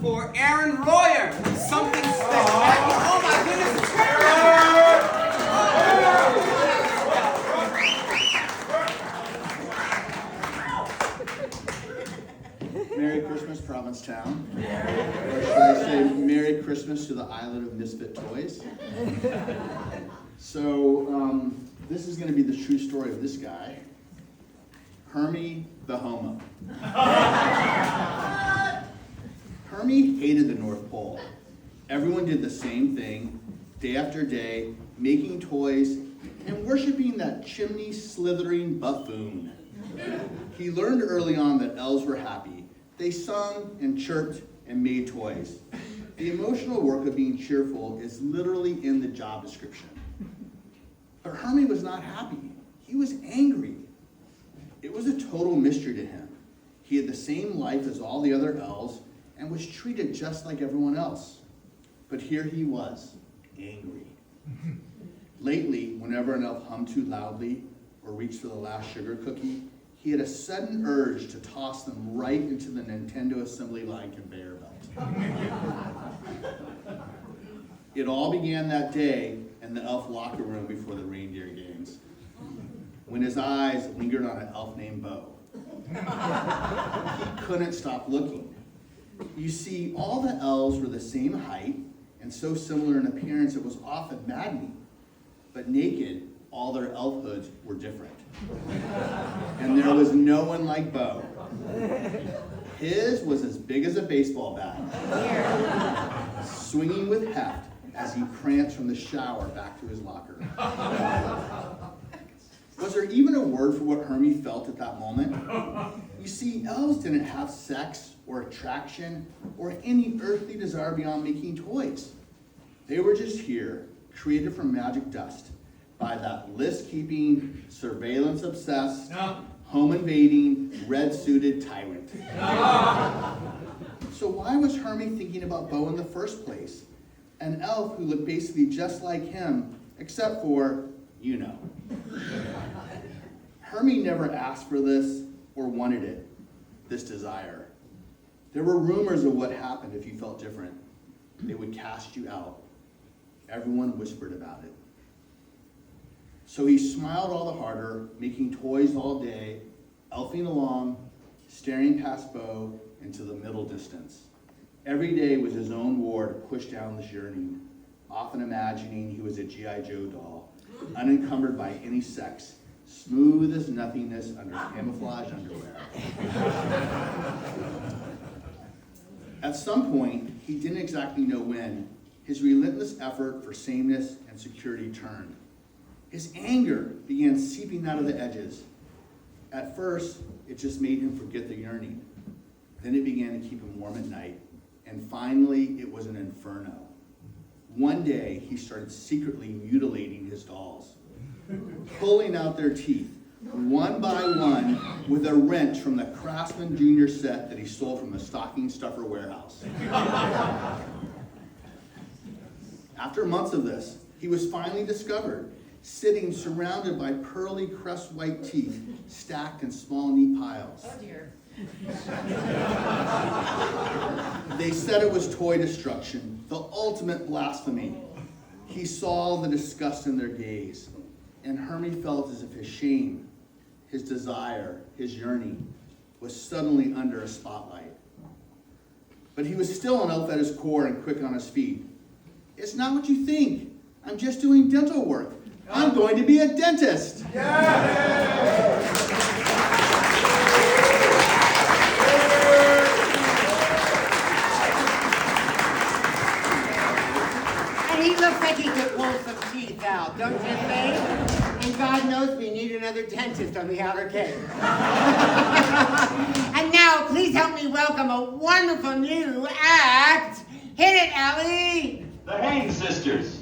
For Aaron Royer, something spectacular. Oh my goodness, it's Merry Christmas, Provincetown. Or should I say Merry Christmas to the island of misfit toys? So, this is going to be the true story of this guy, Hermie the Homo. Hermie hated the North Pole. Everyone did the same thing, day after day, making toys and worshiping that chimney-slithering buffoon. He learned early on that elves were happy. They sung and chirped and made toys. The emotional work of being cheerful is literally in the job description. But Hermie was not happy. He was angry. It was a total mystery to him. He had the same life as all the other elves and was treated just like everyone else. But here he was, angry. Lately, whenever an elf hummed too loudly or reached for the last sugar cookie, he had a sudden urge to toss them right into the Nintendo assembly line conveyor belt. It all began that day in the elf locker room before the reindeer games, when his eyes lingered on an elf named Bo. He couldn't stop looking. You see, all the elves were the same height and so similar in appearance it was often maddening. But naked, all their elf hoods were different. And there was no one like Bo. His was as big as a baseball bat, swinging with heft as he pranced from the shower back to his locker. Was there even a word for what Hermie felt at that moment? You see, elves didn't have sex or attraction or any earthly desire beyond making toys. They were just here, created from magic dust, by that list-keeping, surveillance-obsessed, home-invading, red-suited tyrant. So why was Hermie thinking about Bo in the first place? An elf who looked basically just like him, except for, you know. Hermie never asked for this or wanted it, this desire. There were rumors of what happened if you felt different. They would cast you out. Everyone whispered about it. So he smiled all the harder, making toys all day, elfing along, staring past Bo into the middle distance. Every day was his own war to push down this yearning, often imagining he was a G.I. Joe doll, unencumbered by any sex, smooth as nothingness under camouflage underwear. At some point, he didn't exactly know when, his relentless effort for sameness and security turned. His anger began seeping out of the edges. At first, it just made him forget the yearning. Then it began to keep him warm at night. And finally, it was an inferno. One day, he started secretly mutilating his dolls, pulling out their teeth, one by one, with a wrench from the Craftsman Junior set that he stole from a stocking stuffer warehouse. After months of this, he was finally discovered, sitting surrounded by pearly crest white teeth stacked in small, neat piles. Oh dear. They said it was toy destruction, the ultimate blasphemy. He saw the disgust in their gaze, and Hermie felt as if his shame, his desire, his yearning was suddenly under a spotlight. But he was still an elf at his core and quick on his feet. It's not what you think. I'm just doing dental work. I'm going to be a dentist. And he looks like he could pull some teeth out, don't you think? And God knows we need another dentist on the outer Cape. And now, please help me welcome a wonderful new act. Hit it, Allie! The Hang Sisters.